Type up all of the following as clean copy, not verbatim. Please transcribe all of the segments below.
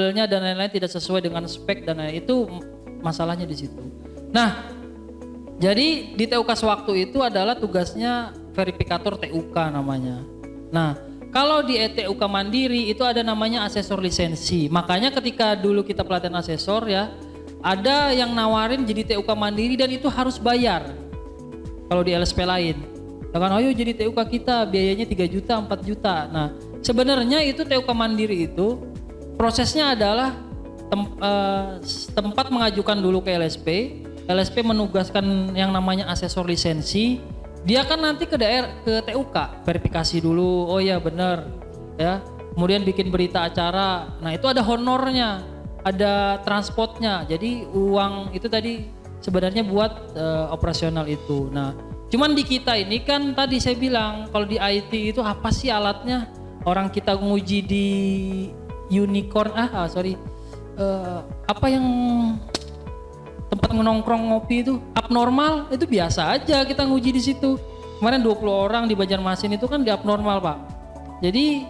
modelnya dan lain-lain tidak sesuai dengan spek dan lain-lain, itu masalahnya di situ. Nah, jadi di TUK sewaktu itu adalah tugasnya verifikator TUK namanya. Nah, kalau di TUK mandiri itu ada namanya asesor lisensi. Makanya ketika dulu kita pelatihan asesor ya, ada yang nawarin jadi TUK mandiri dan itu harus bayar. Kalau di LSP lain, kan ayo jadi TUK kita biayanya 3 juta, 4 juta. Nah, sebenarnya itu TUK mandiri itu prosesnya adalah tempat mengajukan dulu ke LSP. LSP menugaskan yang namanya asesor lisensi. Dia kan nanti ke TUK verifikasi dulu. Oh ya benar ya. Kemudian bikin berita acara. Nah, itu ada honornya, ada transportnya. Jadi uang itu tadi sebenarnya buat operasional itu. Nah, cuman di kita ini kan tadi saya bilang kalau di IT itu apa sih alatnya? Orang kita nguji di unicorn apa yang tempat nongkrong ngopi itu abnormal, itu biasa aja kita nguji di situ. Kemarin 20 orang di Banjarmasin itu kan di abnormal, Pak. Jadi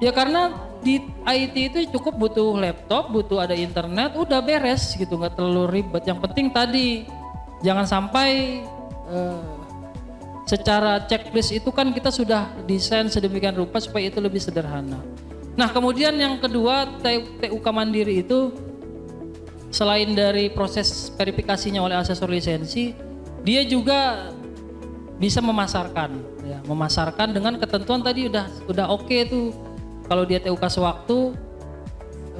ya karena di IT itu cukup butuh laptop, butuh ada internet, udah beres gitu, nggak terlalu ribet. Yang penting tadi jangan sampai secara checklist itu kan kita sudah desain sedemikian rupa supaya itu lebih sederhana. Nah, kemudian yang kedua TUK mandiri itu selain dari proses verifikasinya oleh asesor lisensi, dia juga bisa memasarkan ya, memasarkan dengan ketentuan tadi udah oke tuh. Kalau dia TUK sewaktu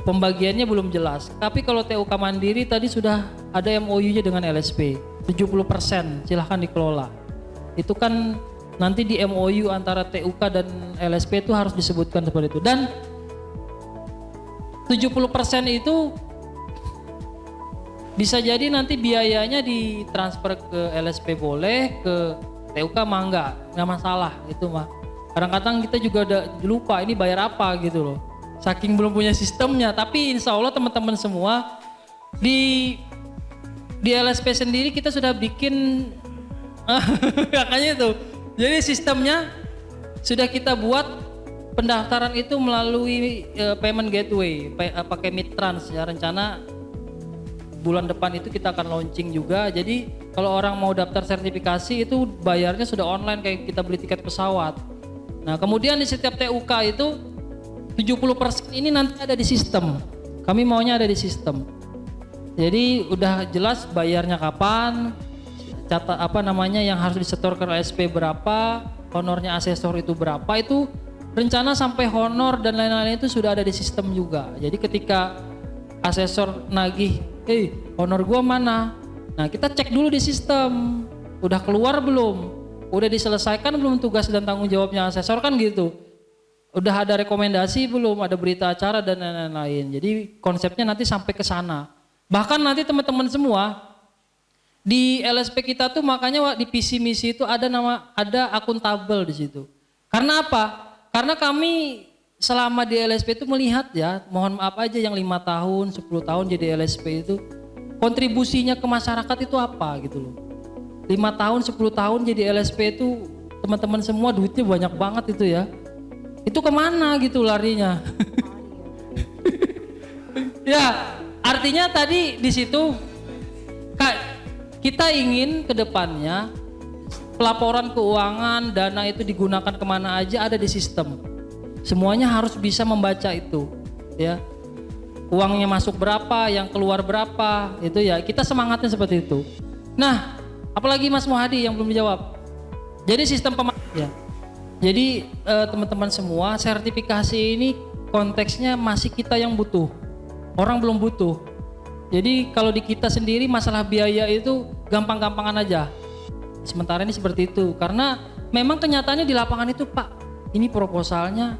pembagiannya belum jelas. Tapi kalau TUK mandiri tadi sudah ada MOU-nya dengan LSP. 70% silahkan dikelola. Itu kan nanti di MOU antara TUK dan LSP itu harus disebutkan seperti itu. Dan 70% itu bisa jadi nanti biayanya ditransfer ke LSP boleh, ke TUK mah enggak masalah itu mah. Kadang-kadang kita juga udah lupa ini bayar apa gitu loh. Saking belum punya sistemnya, tapi insya Allah teman-teman semua di LSP sendiri kita sudah bikin makanya itu. Jadi sistemnya sudah kita buat pendaftaran itu melalui payment gateway, pakai Midtrans ya, rencana bulan depan itu kita akan launching juga. Jadi kalau orang mau daftar sertifikasi itu bayarnya sudah online kayak kita beli tiket pesawat. Nah, kemudian di setiap TUK itu 70% ini nanti ada di sistem. Kami maunya ada di sistem. Jadi udah jelas bayarnya kapan, yang harus disetorkan LSP berapa, honornya asesor itu berapa, itu rencana sampai honor dan lain-lain itu sudah ada di sistem juga. Jadi ketika asesor nagih, honor gua mana? Nah, kita cek dulu di sistem. Udah keluar belum? Udah diselesaikan belum tugas dan tanggung jawabnya asesor kan gitu. Udah ada rekomendasi belum? Ada berita acara dan lain-lain. Jadi konsepnya nanti sampai ke sana. Bahkan nanti teman-teman semua di LSP kita tuh makanya di visi misi itu ada akuntabel di situ. Karena apa? Karena kami selama di LSP itu melihat ya, mohon maaf aja yang 5 tahun, 10 tahun jadi LSP itu kontribusinya ke masyarakat itu apa gitu loh. 5 tahun, 10 tahun jadi LSP itu teman-teman semua duitnya banyak banget itu ya. Itu kemana gitu larinya? Ya, artinya tadi di situ kita ingin ke depannya pelaporan keuangan, dana itu digunakan kemana aja ada di sistem. Semuanya harus bisa membaca itu ya. Uangnya masuk berapa, yang keluar berapa, itu ya. Kita semangatnya seperti itu. Nah, apalagi Mas Muhadi yang belum dijawab. Jadi sistem ya. Jadi teman-teman semua, sertifikasi ini konteksnya masih kita yang butuh. Orang belum butuh. Jadi kalau di kita sendiri masalah biaya itu gampang-gampangan aja. Sementara ini seperti itu. Karena memang kenyataannya di lapangan itu, Pak, ini proposalnya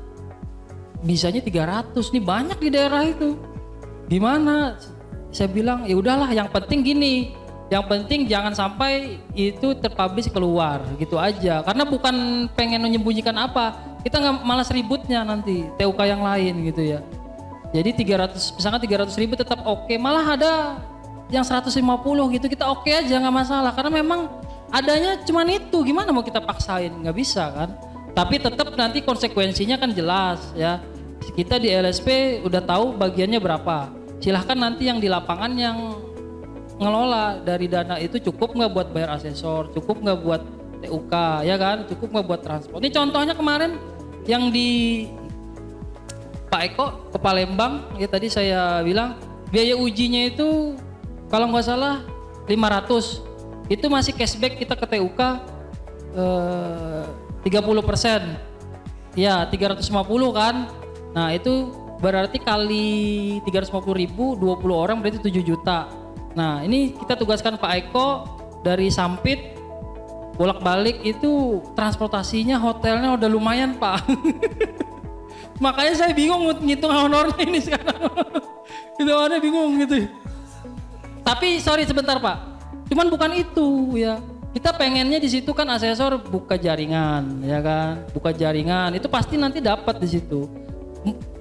bisanya 300 nih, banyak di daerah itu. Gimana? Saya bilang ya udahlah, yang penting gini. Yang penting jangan sampai itu terpublish keluar gitu aja. Karena bukan pengen menyembunyikan apa, kita nggak malas ributnya nanti TUK yang lain gitu ya. Jadi 300 ribu tetap oke. Malah ada yang 150 gitu kita oke aja, nggak masalah. Karena memang adanya cuman itu, gimana mau kita paksain, nggak bisa kan. Tapi tetap nanti konsekuensinya kan jelas ya. Kita di LSP udah tahu bagiannya berapa. Silahkan nanti yang di lapangan yang ngelola dari dana itu cukup nggak buat bayar asesor, cukup nggak buat TUK, ya kan? Cukup nggak buat transport. Ini contohnya kemarin yang di Pak Eko ke Palembang, ya tadi saya bilang biaya ujinya itu kalau nggak salah 500. Itu masih cashback kita ke TUK 30%. Ya 350 kan. Nah itu berarti kali 350.000, 20 orang berarti 7 juta. Nah ini kita tugaskan Pak Eko dari Sampit bolak-balik itu transportasinya, hotelnya udah lumayan Pak. Makanya saya bingung ngitung honornya ini sekarang. Itu ada bingung gitu. Tapi sorry sebentar Pak, cuman bukan itu ya. Kita pengennya di situ kan asesor buka jaringan, ya kan? Buka jaringan itu pasti nanti dapat di situ.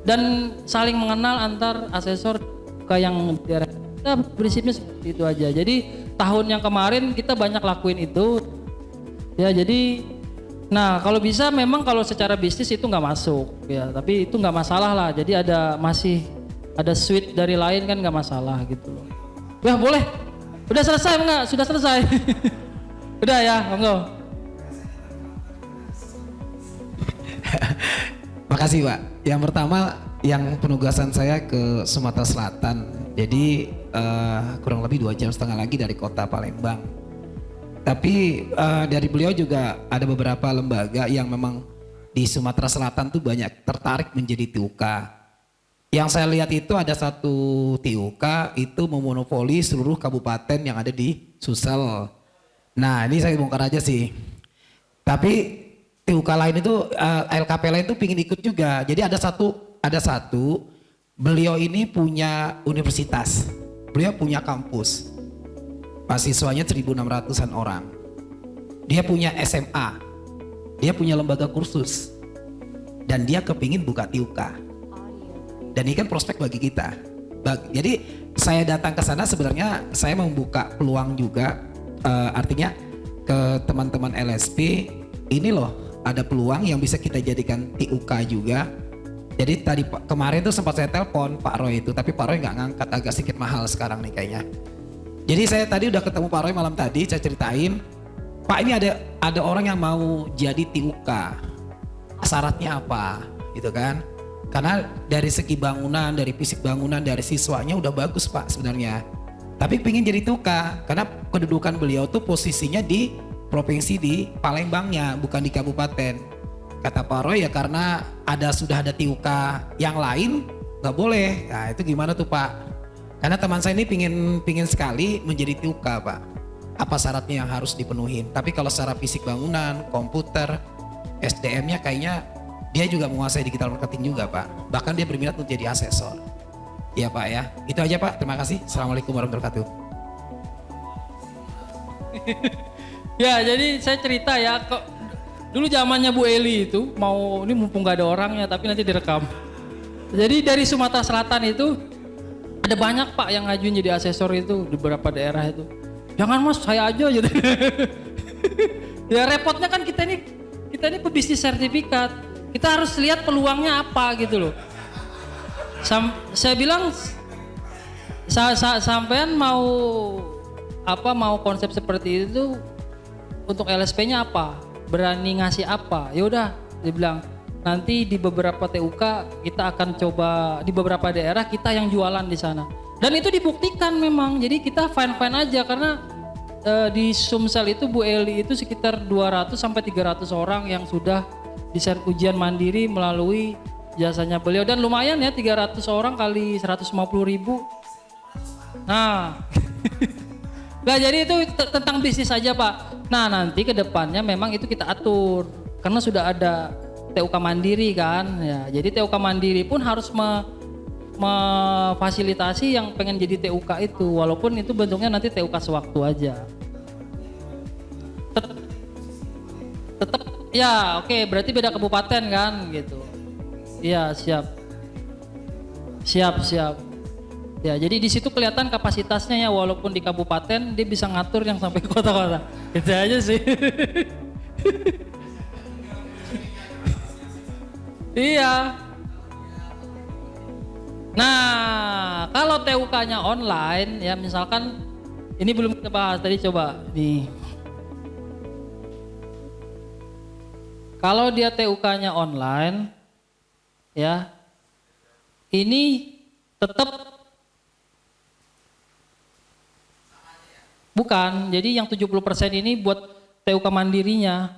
Dan saling mengenal antar asesor ke yang daerah. Kita prinsipnya seperti itu aja. Jadi tahun yang kemarin kita banyak lakuin itu. Ya jadi, nah kalau bisa memang kalau secara bisnis itu nggak masuk ya, tapi itu nggak masalah lah. Jadi masih ada suite dari lain kan nggak masalah gitu loh. Ya boleh, udah selesai enggak? Sudah selesai. Udah ya, monggo. Makasih Pak. Yang pertama, yang penugasan saya ke Sumatera Selatan. Jadi kurang lebih 2,5 jam lagi dari kota Palembang. Tapi dari beliau juga ada beberapa lembaga yang memang di Sumatera Selatan tuh banyak tertarik menjadi TUK. Yang saya lihat itu ada satu TUK itu memonopoli seluruh kabupaten yang ada di Sulsel. Nah ini saya bongkar aja sih. Tapi TUK lain itu LKP lain tuh pingin ikut juga. Jadi ada satu beliau ini punya universitas, beliau punya kampus. Mahasiswanya 1.600-an orang. Dia punya SMA, dia punya lembaga kursus, dan dia kepingin buka TUK. Dan ini kan prospek bagi kita. Jadi saya datang ke sana sebenarnya saya membuka peluang juga, artinya ke teman-teman LSP, ini loh ada peluang yang bisa kita jadikan TUK juga. Jadi tadi kemarin tuh sempat saya telepon Pak Roy itu, tapi Pak Roy nggak ngangkat, agak sedikit mahal sekarang nih kayaknya. Jadi saya tadi udah ketemu Pak Roy malam tadi, saya ceritain, Pak ini ada orang yang mau jadi TUK, syaratnya apa gitu kan. Karena dari segi bangunan, dari fisik bangunan, dari siswanya udah bagus Pak sebenarnya. Tapi pengen jadi TUK, karena kedudukan beliau tuh posisinya di provinsi di Palembangnya, bukan di kabupaten. Kata Pak Roy ya karena sudah ada TUK yang lain, nggak boleh. Nah itu gimana tuh Pak? Karena teman saya ini pingin sekali menjadi TUK Pak. Apa syaratnya yang harus dipenuhi? Tapi kalau secara fisik bangunan, komputer, SDM-nya kayaknya dia juga menguasai digital marketing juga Pak. Bahkan dia berminat untuk jadi asesor. Iya Pak ya. Itu aja Pak. Terima kasih. Assalamualaikum warahmatullahi wabarakatuh. Ya jadi saya cerita ya. Dulu zamannya Bu Eli itu ini mumpung gak ada orangnya tapi nanti direkam. Jadi dari Sumatera Selatan itu ada banyak Pak yang ngajuin jadi asesor itu di beberapa daerah itu. Jangan Mas, saya aja gitu. Ya repotnya kan kita ini pebisnis sertifikat. Kita harus lihat peluangnya apa gitu loh. Saya bilang sampean mau konsep seperti itu untuk LSP-nya apa? Berani ngasih apa? Ya udah, dia bilang nanti di beberapa TUK kita akan coba di beberapa daerah kita yang jualan di sana. Dan itu dibuktikan memang. Jadi kita fine-fine aja karena di Sumsel itu Bu Eli itu sekitar 200 sampai 300 orang yang sudah ujian mandiri melalui jasanya beliau dan lumayan ya 300 orang kali 150.000. Nah. Nah jadi itu tentang bisnis aja Pak. Nah nanti ke depannya memang itu kita atur karena sudah ada TUK mandiri kan ya. Jadi TUK mandiri pun harus memfasilitasi yang pengen jadi TUK itu walaupun itu bentuknya nanti TUK sewaktu aja. Tetap ya oke, berarti beda kabupaten kan gitu. Iya siap. Ya, jadi di situ kelihatan kapasitasnya ya walaupun di kabupaten dia bisa ngatur yang sampai kota-kota. Itu aja sih. Iya. Nah, kalau TUK-nya online ya misalkan ini belum kita bahas tadi, coba nih. Kalau dia TUK-nya online ya, ini tetap bukan. Jadi yang 70% ini buat TUK mandirinya.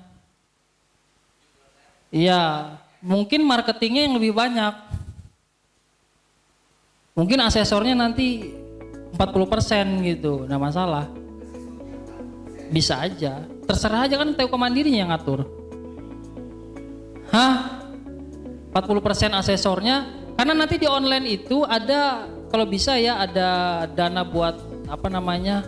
Iya, mungkin marketingnya yang lebih banyak. Mungkin asesornya nanti 40% gitu, nggak masalah. Bisa aja, terserah aja kan TUK mandirinya yang ngatur. Hah? 40% asesornya, karena nanti di online itu ada, kalau bisa ya ada dana buat apa namanya,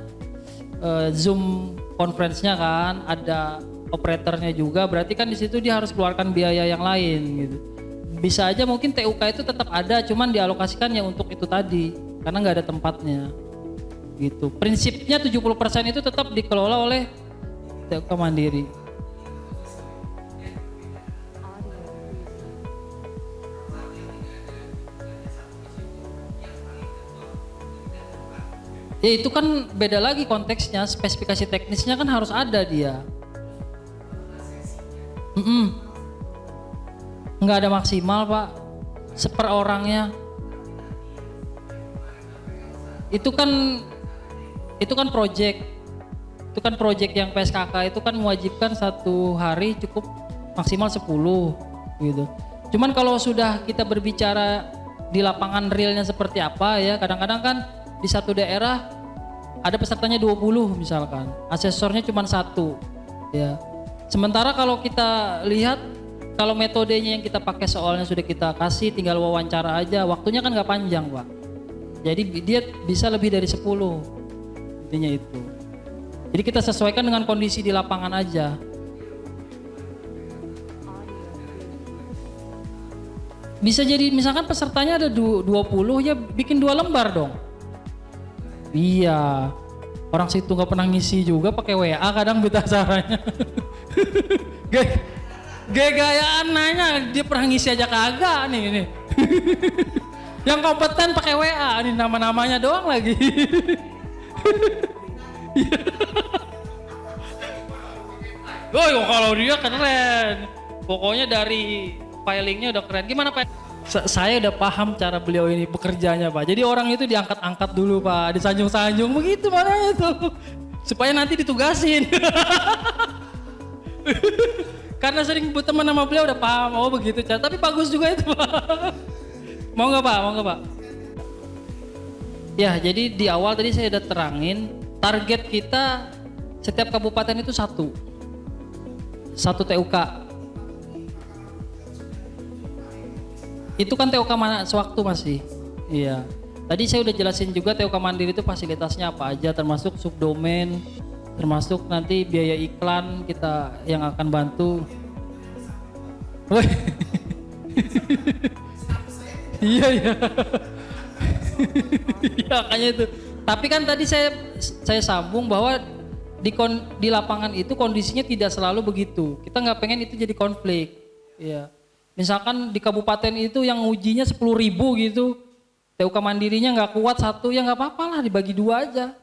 Zoom conference-nya kan, ada operatornya juga, berarti kan di situ dia harus keluarkan biaya yang lain gitu. Bisa aja mungkin TUK itu tetap ada, cuman dialokasikan ya untuk itu tadi, karena nggak ada tempatnya gitu. Prinsipnya 70% itu tetap dikelola oleh TUK mandiri. Ya itu kan beda lagi konteksnya, spesifikasi teknisnya kan harus ada dia. Nggak ada maksimal Pak, seper orangnya. Itu kan project, yang PSKK itu kan mewajibkan 1 hari cukup maksimal 10 gitu. Cuman kalau sudah kita berbicara di lapangan realnya seperti apa ya, kadang-kadang kan di satu daerah ada pesertanya 20 misalkan, asesornya cuma 1 ya. Sementara kalau kita lihat, kalau metodenya yang kita pakai soalnya sudah kita kasih, tinggal wawancara aja, waktunya kan nggak panjang Pak. Jadi dia bisa lebih dari 10, intinya itu. Jadi kita sesuaikan dengan kondisi di lapangan aja. Bisa jadi misalkan pesertanya ada 20 ya, bikin 2 lembar dong. Iya, orang situ nggak pernah ngisi juga, pakai WA kadang berita acaranya. Gaya-gayaan nanya, dia pernah ngisi aja kagak nih. Yang kompeten pakai WA, nih nama-namanya doang lagi. Oh, kalau dia keren. Pokoknya dari filingnya udah keren. Gimana Pak? Saya udah paham cara beliau ini bekerjanya Pak. Jadi orang itu diangkat-angkat dulu Pak, disanjung-sanjung begitu makanya tuh. Supaya nanti ditugasin. Karena sering berteman sama beliau udah paham, oh begitu cara. Tapi bagus juga itu Pak. Mau nggak Pak? Ya, jadi di awal tadi saya udah terangin, target kita setiap kabupaten itu satu TUK. Itu kan TUK mana sewaktu masih. Iya. Tadi saya udah jelasin juga TUK mandiri itu fasilitasnya apa aja, termasuk subdomain, termasuk nanti biaya iklan kita yang akan bantu. Woi. Iya. Iya kayaknya itu. Tapi kan tadi saya sambung bahwa di lapangan itu kondisinya tidak selalu begitu. Kita nggak pengen itu jadi konflik. Iya. Misalkan di kabupaten itu yang ujinya 10.000 gitu, TUK mandirinya nggak kuat 1, ya nggak apa-apa lah, dibagi 2 aja,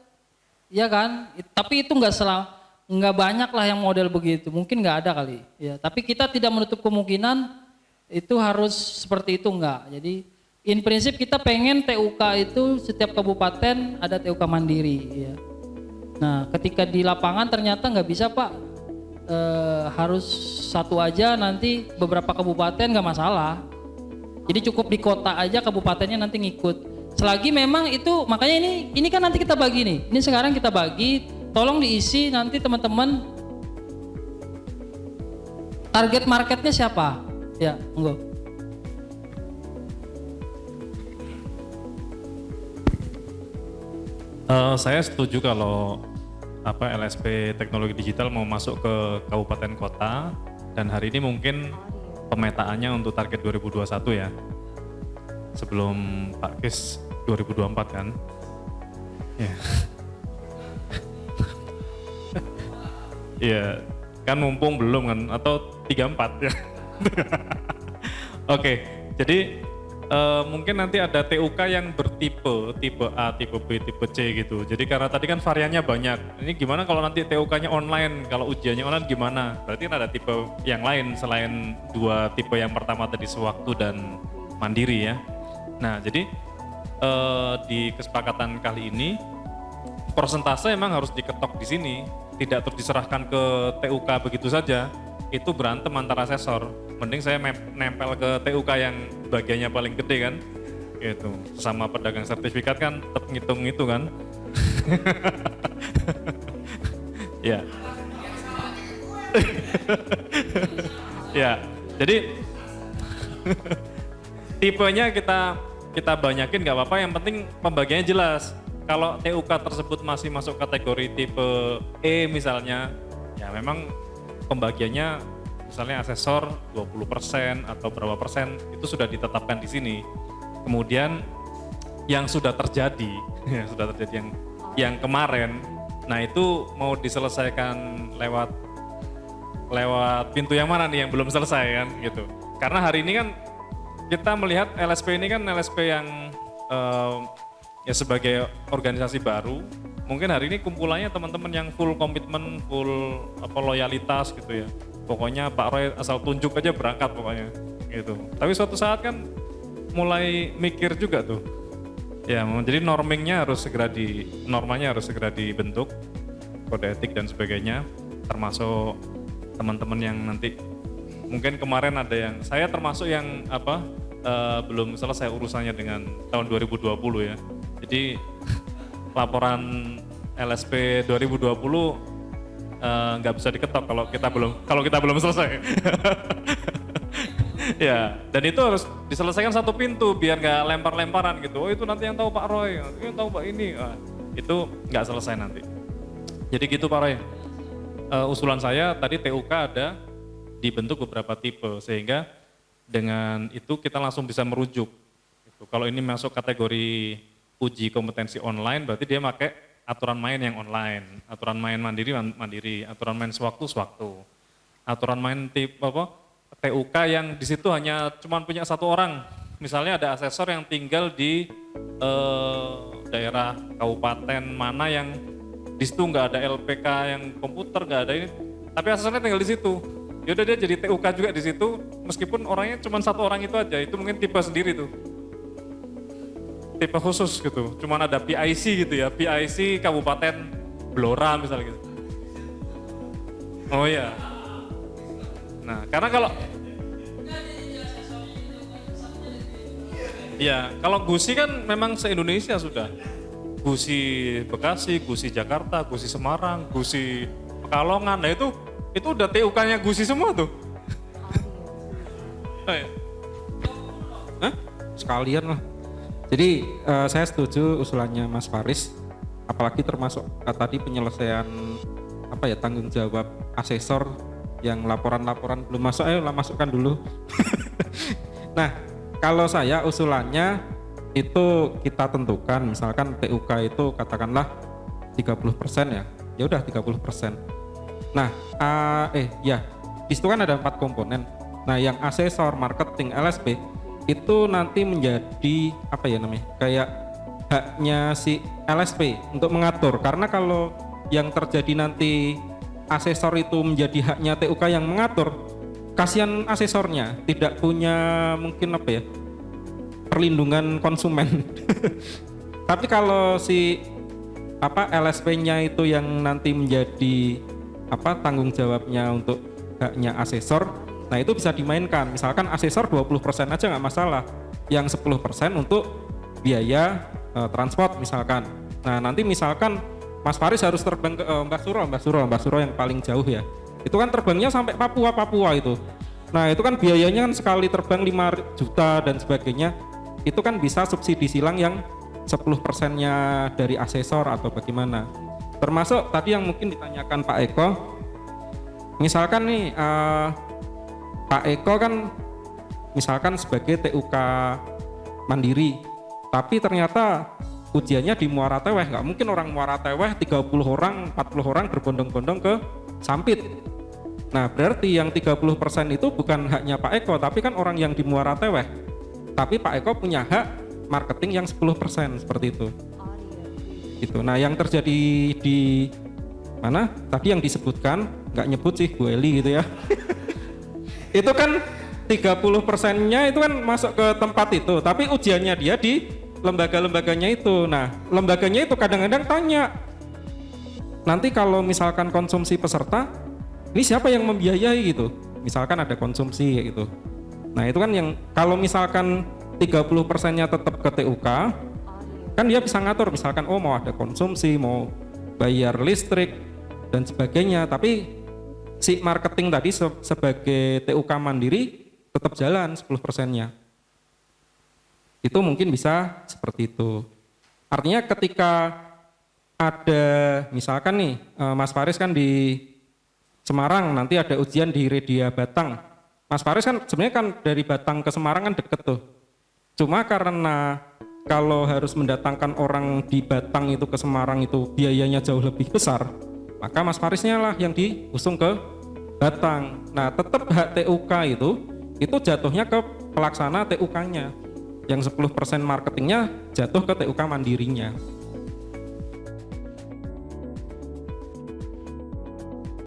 ya kan? Tapi itu nggak banyak lah yang model begitu, mungkin nggak ada kali. Ya, tapi kita tidak menutup kemungkinan itu harus seperti itu nggak. Jadi in prinsip kita pengen TUK itu setiap kabupaten ada TUK mandiri. Ya. Nah, ketika di lapangan ternyata nggak bisa Pak. Harus 1 aja, nanti beberapa kabupaten nggak masalah. Jadi cukup di kota aja, kabupatennya nanti ngikut. Selagi memang itu, makanya ini kan nanti kita bagi nih. Ini sekarang kita bagi, tolong diisi nanti teman-teman. Target marketnya siapa? Ya, monggo. Saya setuju kalau LSP teknologi digital mau masuk ke kabupaten kota, dan hari ini mungkin pemetaannya untuk target 2021 ya, sebelum Pak Kis 2024 kan ya. Ya kan mumpung belum kan, atau 34 ya. Oke, jadi Mungkin nanti ada TUK yang bertipe, tipe A, tipe B, tipe C gitu. Jadi karena tadi kan variannya banyak. Ini gimana kalau nanti TUK-nya online, kalau ujiannya online gimana? Berarti kan ada tipe yang lain selain dua tipe yang pertama tadi sewaktu dan mandiri ya. Nah jadi di kesepakatan kali ini persentase emang harus diketok di sini, tidak terus diserahkan ke TUK begitu saja. Itu berantem antara asesor. Mending saya nempel ke TUK yang bagiannya paling gede kan, gitu. Sesama pedagang sertifikat kan tetap ngitung itu kan. Ya. Ya, jadi tipenya kita banyakin nggak apa-apa, yang penting pembagiannya jelas. Kalau TUK tersebut masih masuk kategori tipe E misalnya, ya memang pembagiannya misalnya asesor 20% atau berapa persen itu sudah ditetapkan di sini. Kemudian yang sudah terjadi, yang sudah terjadi yang kemarin, nah itu mau diselesaikan lewat pintu yang mana nih yang belum selesai kan gitu. Karena hari ini kan kita melihat LSP ini kan LSP yang ya sebagai organisasi baru, mungkin hari ini kumpulannya teman-teman yang full komitmen, full loyalitas gitu ya. Pokoknya Pak Roy asal tunjuk aja berangkat pokoknya gitu. Tapi suatu saat kan mulai mikir juga tuh. Ya, jadi normanya harus segera dibentuk, kode etik dan sebagainya, termasuk teman-teman yang nanti mungkin kemarin ada yang saya termasuk yang belum selesai urusannya dengan tahun 2020 ya. Jadi laporan LSP 2020 nggak bisa diketok kalau kita belum selesai. Ya, dan itu harus diselesaikan satu pintu biar nggak lempar-lemparan gitu. Oh itu nanti yang tahu Pak Roy, yang tahu Pak ini, itu nggak selesai nanti. Jadi gitu Pak Roy. Usulan saya tadi TUK ada dibentuk beberapa tipe sehingga dengan itu kita langsung bisa merujuk. Gitu. Kalau ini masuk kategori uji kompetensi online berarti dia pakai aturan main yang online, aturan main mandiri, aturan main sewaktu, aturan main tipe TUK yang di situ hanya cuma punya satu orang. Misalnya ada asesor yang tinggal di daerah kabupaten mana yang di situ nggak ada LPK yang komputer, nggak ada ini, tapi asesornya tinggal di situ. Yaudah dia jadi TUK juga di situ, meskipun orangnya cuma satu orang itu aja, itu mungkin tipe sendiri tuh. Tipe khusus gitu, cuman ada PIC gitu ya, PIC Kabupaten Blora misalnya gitu. Oh iya. Nah, karena kalau GUSI kan memang se-Indonesia sudah. GUSI Bekasi, GUSI Jakarta, GUSI Semarang, GUSI Pekalongan, nah itu udah TUK-nya GUSI semua tuh. Oh, iya. Hah? Sekalian lah. Jadi saya setuju usulannya Mas Faris, apalagi termasuk tadi penyelesaian tanggung jawab asesor yang laporan-laporan belum masuk, ayo lah masukkan dulu. Nah, kalau saya usulannya itu kita tentukan, misalkan TUK itu katakanlah 30% ya, ya udah 30%. Nah, di situ kan ada 4 komponen. Nah, yang asesor, marketing, LSP itu nanti menjadi kayak haknya si LSP untuk mengatur, karena kalau yang terjadi nanti asesor itu menjadi haknya TUK yang mengatur, kasihan asesornya tidak punya mungkin perlindungan konsumen. Tapi kalau si LSP-nya itu yang nanti menjadi tanggung jawabnya untuk haknya asesor, nah itu bisa dimainkan. Misalkan asesor 20% aja nggak masalah, yang 10% untuk biaya transport misalkan. Nah nanti misalkan Mas Faris harus terbang ke Mbah Suro yang paling jauh ya, itu kan terbangnya sampai Papua itu. Nah itu kan biayanya kan sekali terbang 5 juta dan sebagainya, itu kan bisa subsidi silang yang 10%-nya dari asesor atau bagaimana. Termasuk tadi yang mungkin ditanyakan Pak Eko, misalkan nih Pak Eko kan misalkan sebagai TUK mandiri, tapi ternyata ujiannya di Muara Teweh, nggak mungkin orang Muara Teweh 30 orang, 40 orang berbondong-bondong ke Sampit. Nah berarti yang 30% itu bukan haknya Pak Eko, tapi kan orang yang di Muara Teweh. tapi Pak Eko punya hak marketing yang 10% seperti itu. Gitu. Nah, yang terjadi di mana? Tadi yang disebutkan, nggak nyebut sih Bu Eli gitu ya. Itu kan 30%-nya itu kan masuk ke tempat itu, tapi ujiannya dia di lembaga-lembaganya itu. Nah, lembaganya itu kadang-kadang tanya, nanti kalau misalkan konsumsi peserta, ini siapa yang membiayai gitu? Misalkan ada konsumsi gitu. Nah, itu kan yang kalau misalkan 30%-nya tetap ke TUK, kan dia bisa ngatur misalkan oh mau ada konsumsi, mau bayar listrik dan sebagainya, tapi si marketing tadi sebagai TUK mandiri tetap jalan 10%-nya. Itu mungkin bisa seperti itu. Artinya ketika ada misalkan nih Mas Faris kan di Semarang, nanti ada ujian di Redia Batang. Mas Faris kan sebenarnya kan dari Batang ke Semarang kan deket tuh. Cuma karena kalau harus mendatangkan orang di Batang itu ke Semarang itu biayanya jauh lebih besar, maka Mas Farisnya lah yang diusung ke Batang. Nah, tetap hak TUK itu jatuhnya ke pelaksana TUK-nya. Yang 10% marketingnya jatuh ke TUK mandirinya.